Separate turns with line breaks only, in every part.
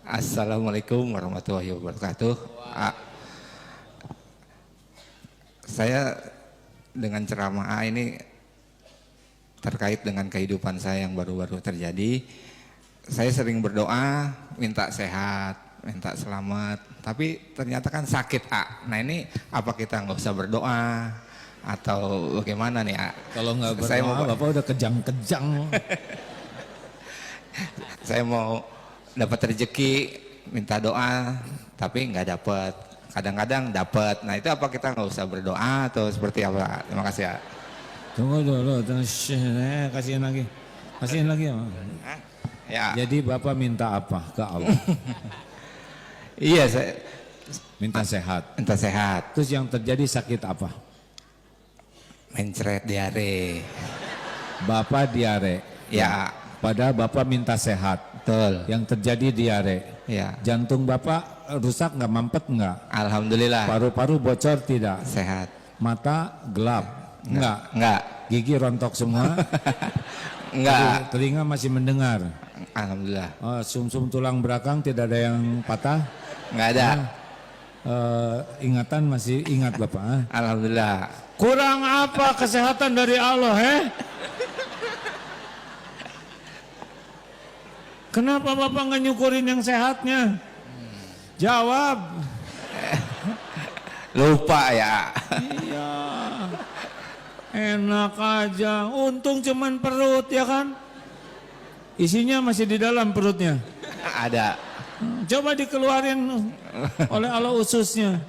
Assalamualaikum warahmatullahi wabarakatuh. Saya dengan ceramah ini terkait dengan kehidupan saya yang baru-baru terjadi. Saya sering berdoa, minta sehat, minta selamat, tapi ternyata kan sakit Nah ini apa kita nggak usah berdoa atau bagaimana nih
Kalau nggak berdoa, Bapak udah kejang-kejang.
Saya mau dapat rezeki, minta doa, tapi nggak dapat. Kadang-kadang dapat. Nah itu apa kita nggak usah berdoa atau seperti apa? Terima kasih ya.
Tunggu dulu, kasihin lagi. Kasihin lagi ya.
Ya.
Jadi Bapak minta apa ke Allah?
Iya, saya
minta sehat.
minta sehat.
Terus yang terjadi sakit apa?
Mencret, diare.
Bapak diare.
Ya.
Padahal Bapak minta sehat.
Betul.
Yang terjadi diare.
Ya.
Jantung Bapak rusak nggak, mampet nggak?
Alhamdulillah.
Paru-paru bocor tidak?
Sehat.
Mata gelap?
Enggak.
Gigi rontok semua?
Enggak.
Telinga masih mendengar?
Alhamdulillah.
Sumsum tulang belakang tidak ada yang patah?
Enggak ada.
Ingatan masih ingat Bapak?
Alhamdulillah.
Kurang apa kesehatan dari Allah, Kenapa Bapak nggak nyukurin yang sehatnya? Jawab.
Lupa ya.
Iya. Enak aja. Untung cuman perut ya kan? Isinya masih di dalam perutnya.
Ada.
Coba dikeluarin oleh Allah ususnya.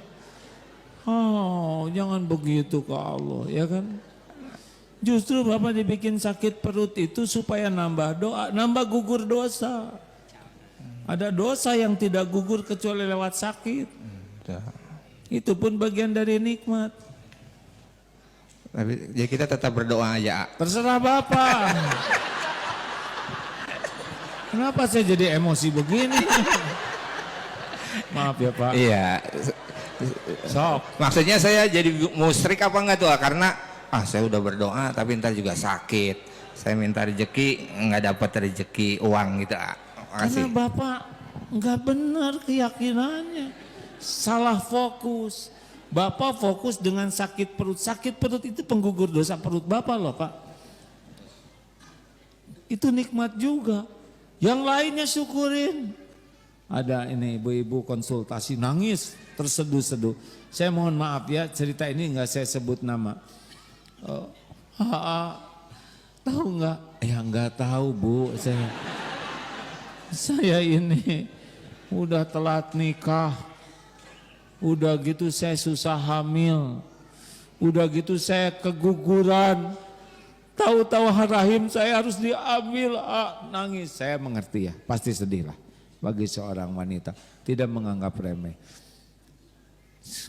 Oh, jangan begitu ke Allah, ya kan? Justru Bapak dibikin sakit perut itu supaya nambah doa, nambah gugur dosa. Ada dosa yang tidak gugur kecuali lewat sakit. Itu pun bagian dari nikmat.
Tapi ya kita tetap berdoa aja.
Terserah Bapak. Kenapa saya jadi emosi begini? Maaf ya Pak.
Iya.
Sok.
Maksudnya saya jadi musyrik apa enggak tuh? Karena saya udah berdoa tapi ntar juga sakit. Saya minta rezeki nggak dapat rezeki uang gitu.
Karena Bapak nggak benar keyakinannya, salah fokus. Bapak fokus dengan sakit perut. Sakit perut itu penggugur dosa perut Bapak loh Pak. Itu nikmat juga. Yang lainnya syukurin. Ada ini ibu-ibu konsultasi nangis terseduh-seduh. Saya mohon maaf ya, cerita ini nggak saya sebut nama. Tahu nggak? Ya nggak tahu Bu. Saya ini udah telat nikah. Udah gitu saya susah hamil. Udah gitu saya keguguran. Tahu-tahu rahim saya harus diambil. Nangis. Saya mengerti ya, pasti sedih lah. Bagi seorang wanita tidak menganggap remeh.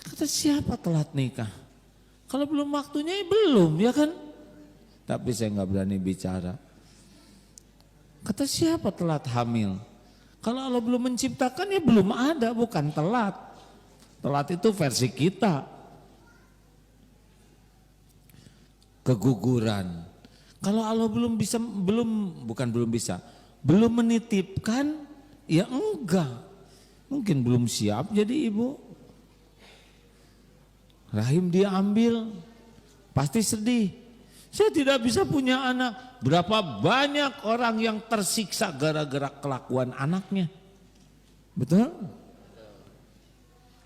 Kata siapa telat nikah? Kalau belum waktunya ya belum ya kan? Tapi saya nggak berani bicara. Kata siapa telat hamil? Kalau Allah belum menciptakan ya belum ada, bukan telat. Telat itu versi kita. Keguguran. Kalau Allah belum menitipkan, ya enggak. Mungkin belum siap jadi ibu. Rahim dia ambil, pasti sedih. Saya tidak bisa punya anak. Berapa banyak orang yang tersiksa gara-gara kelakuan anaknya. Betul?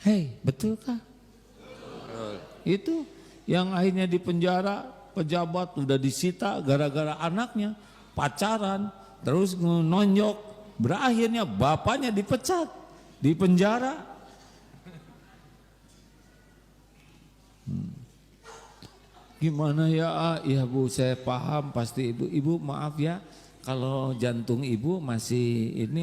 Hei, betulkah? Itu yang akhirnya di penjara, pejabat udah disita gara-gara anaknya pacaran, terus nonjok, berakhirnya bapaknya dipecat, di penjara. Gimana ya? Ya Bu, saya paham pasti ibu maaf ya kalau jantung ibu masih ini.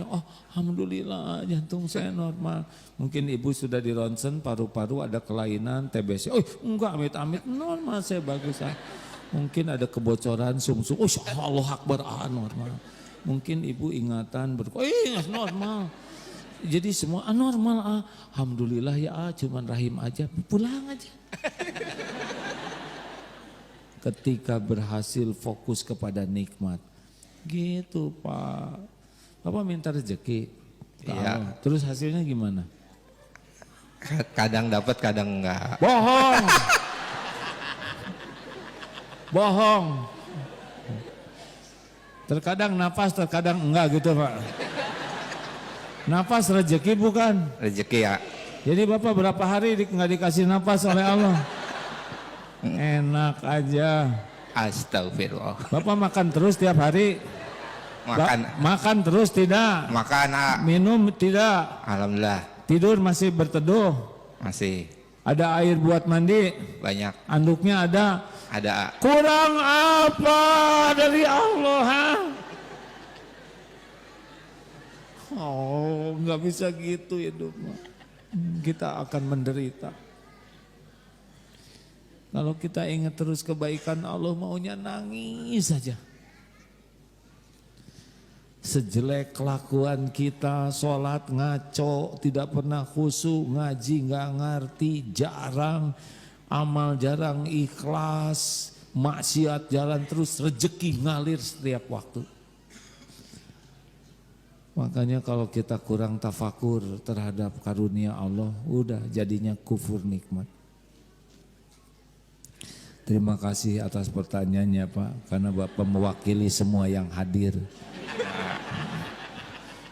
Alhamdulillah jantung saya normal. Mungkin ibu sudah di ronsen paru-paru ada kelainan TBC. Enggak, amit-amit normal, saya bagus. Mungkin ada kebocoran sumsum. Allah Akbar, normal. Mungkin ibu ingatan normal. Jadi semua normal. Alhamdulillah ya, cuman rahim aja, pulang aja. Ketika berhasil fokus kepada nikmat. Gitu Pak. Bapak minta rezeki. ke
Iya.
Allah. Terus hasilnya gimana?
Kadang dapat, kadang enggak.
Bohong. Bohong. Terkadang napas, terkadang enggak gitu Pak. Napas rezeki bukan?
Rezeki ya.
Jadi Bapak berapa hari nggak dikasih napas oleh Allah? Enak aja.
Astagfirullah.
Bapak makan terus tiap hari? Makan terus tidak?
Makan,
Minum tidak?
alhamdulillah
Tidur masih berteduh?
masih
Ada air buat mandi?
banyak.
Anduknya ada?
Ada.
Kurang apa dari Allah? Ha? Oh, nggak bisa gitu hidup. Kita akan menderita. Kalau kita ingat terus kebaikan Allah, maunya nangis saja. Sejelek kelakuan kita, sholat ngaco, tidak pernah khusyuk, ngaji nggak ngerti, jarang, amal jarang ikhlas, maksiat jalan terus, rezeki ngalir setiap waktu. Makanya kalau kita kurang tafakur terhadap karunia Allah, udah jadinya kufur nikmat. Terima kasih atas pertanyaannya Pak, karena Bapak mewakili semua yang hadir.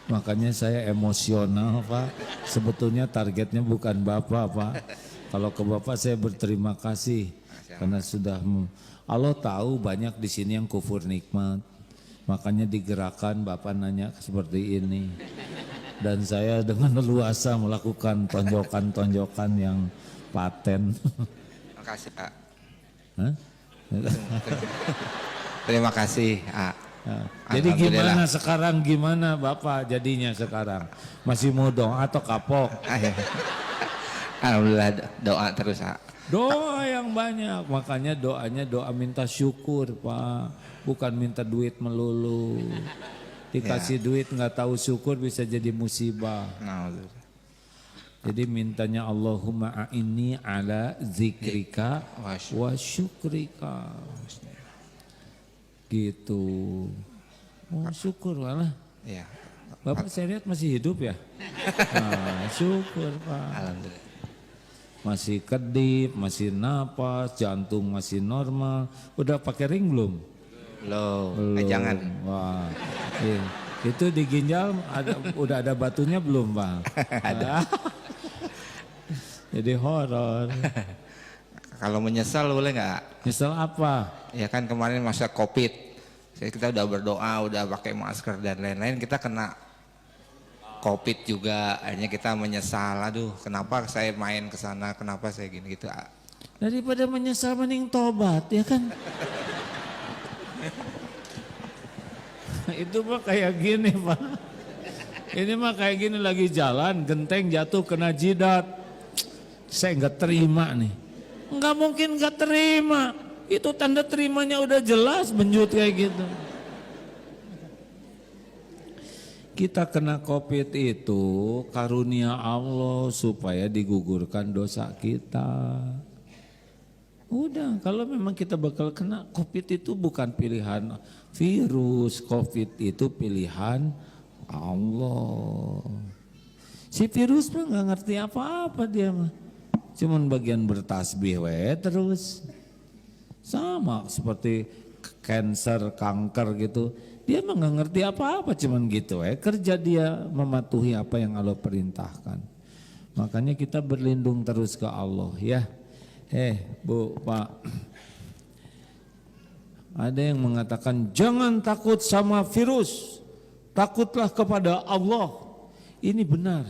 Makanya saya emosional Pak, sebetulnya targetnya bukan Bapak Pak. Kalau ke Bapak saya berterima kasih, karena sudah Allah tahu banyak di sini yang kufur nikmat. Makanya digerakkan Bapak nanya seperti ini. Dan saya dengan leluasa melakukan tonjokan-tonjokan yang paten.
Terima kasih Pak.
Hah?
Terima kasih.
Jadi gimana sekarang, gimana Bapak jadinya sekarang? Masih mau doa atau kapok?
Alhamdulillah doa terus.
Doa yang banyak, makanya doanya doa minta syukur Pak, bukan minta duit melulu. Dikasih duit nggak tahu syukur bisa jadi musibah. Jadi mintanya Allahumma a'inni ala zikrika wa syukrika. Gitu. Oh syukur lah.
Ya.
Bapak saya lihat masih hidup ya? Nah, syukur Pak.
Alhamdulillah.
Masih kedip, masih napas, jantung masih normal. Udah pakai ring belum?
Belum. Jangan.
Wah, itu di ginjal udah ada batunya belum Bang?
Ada.
Jadi horor.
Kalau menyesal boleh nggak?
Nyesel apa?
Ya kan kemarin masa COVID, kita udah berdoa, udah pakai masker dan lain-lain, kita kena COVID juga, akhirnya kita menyesal. Aduh, kenapa saya main ke sana, kenapa saya gini gitu.
Daripada menyesal mending tobat, ya kan? Itu mah kayak gini Pak. Ini mah kayak gini lagi jalan, genteng jatuh kena jidat. Saya nggak terima nih. Nggak mungkin nggak terima. Itu tanda terimanya udah jelas benjut kayak gitu. Kita kena COVID itu karunia Allah supaya digugurkan dosa kita. Udah, kalau memang kita bakal kena COVID itu bukan pilihan virus, COVID itu pilihan Allah. Si virus mah nggak ngerti apa-apa dia mah. Cuman bagian bertasbih we terus. Sama seperti cancer, kanker gitu. Dia mah nggak ngerti apa-apa, cuman gitu kerja dia mematuhi apa yang Allah perintahkan. Makanya kita berlindung terus ke Allah ya. Bu, Pak. Ada yang mengatakan jangan takut sama virus, takutlah kepada Allah. Ini benar.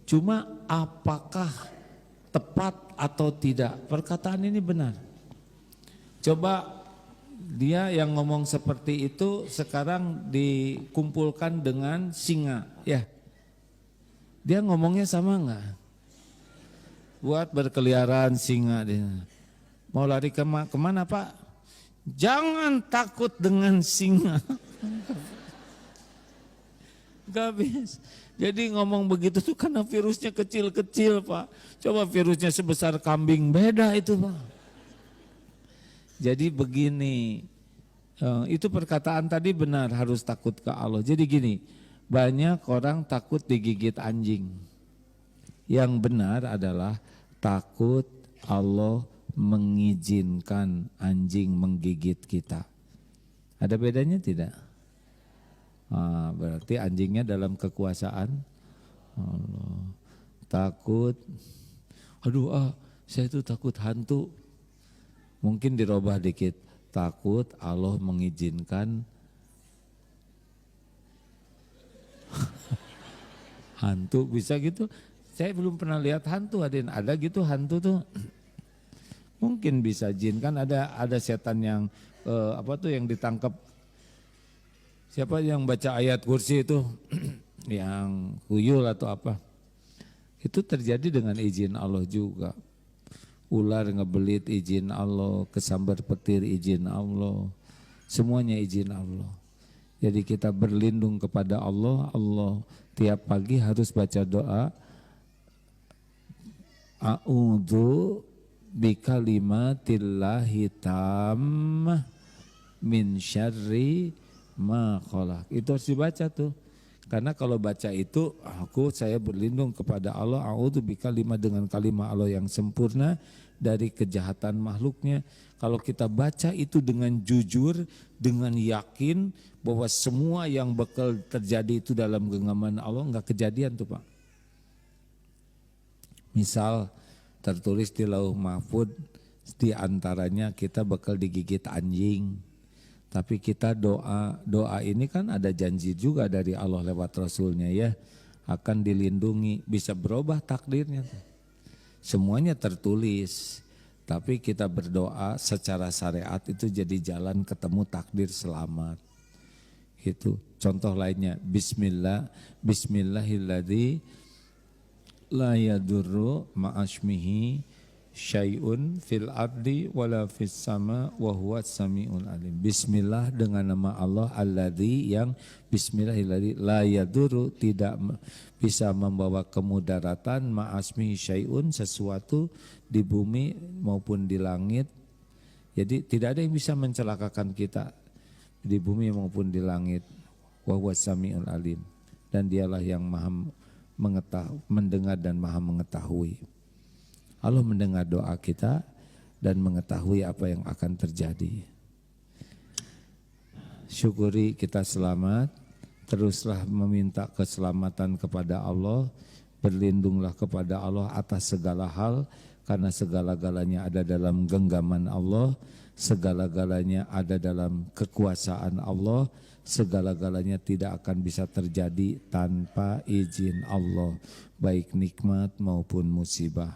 Cuma apakah tepat atau tidak? Perkataan ini benar. Coba dia yang ngomong seperti itu sekarang dikumpulkan dengan singa, ya. Dia ngomongnya sama enggak? Buat berkeliaran singa dia. Mau lari kemana Pak? Jangan takut dengan singa. Gak bisa. Jadi ngomong begitu tuh karena virusnya kecil-kecil Pak. Coba virusnya sebesar kambing, beda itu Pak. Jadi begini, itu perkataan tadi benar, harus takut ke Allah. Jadi gini, Banyak orang takut digigit anjing. Yang benar adalah takut Allah mengizinkan anjing menggigit kita. Ada bedanya tidak? Berarti anjingnya dalam kekuasaan Allah. Takut, saya itu takut hantu. Mungkin dirubah dikit, takut Allah mengizinkan hantu, bisa gitu. Saya belum pernah lihat hantu, ada gitu hantu tuh. Mungkin bisa jin, kan ada setan yang yang ditangkap. Siapa yang baca ayat kursi itu yang kuyul atau apa? Itu terjadi dengan izin Allah juga. Ular ngebelit izin Allah, kesambar petir izin Allah. Semuanya izin Allah. Jadi kita berlindung kepada Allah. Allah tiap pagi harus baca doa. A'udzu bikalimatillahi tammah min syarri ma khalaq. Itu harus dibaca tuh. Karena kalau baca itu, saya berlindung kepada Allah. A'udzu bikalimah, dengan kalimat Allah yang sempurna dari kejahatan makhluknya. Kalau kita baca itu dengan jujur, dengan yakin bahwa semua yang bakal terjadi itu dalam genggaman Allah, enggak kejadian tuh Pak. Misal tertulis di Lauh Mahfud, di antaranya kita bakal digigit anjing. Tapi kita doa ini kan ada janji juga dari Allah lewat Rasulnya ya, akan dilindungi, bisa berubah takdirnya. Semuanya tertulis, tapi kita berdoa secara syariat itu jadi jalan ketemu takdir selamat. Itu contoh lainnya, Bismillahilladzi la yadurru ma'asmihi syai'un fil ardi wala fis sama wa huwas samiul alim. Bismillah, dengan nama Allah alladzi, yang bismillahilladzi la yadurru, tidak bisa membawa kemudaratan, ma'asmihi syai'un, sesuatu di bumi maupun di langit. Jadi tidak ada yang bisa mencelakakan kita di bumi maupun di langit. Wa huwas samiul alim, dan dialah yang maha mendengar dan maha mengetahui. Allah mendengar doa kita dan mengetahui apa yang akan terjadi. Syukuri kita selamat, teruslah meminta keselamatan kepada Allah, berlindunglah kepada Allah atas segala hal, karena segala-galanya ada dalam genggaman Allah, segala-galanya ada dalam kekuasaan Allah, segala-galanya tidak akan bisa terjadi tanpa izin Allah, baik nikmat maupun musibah.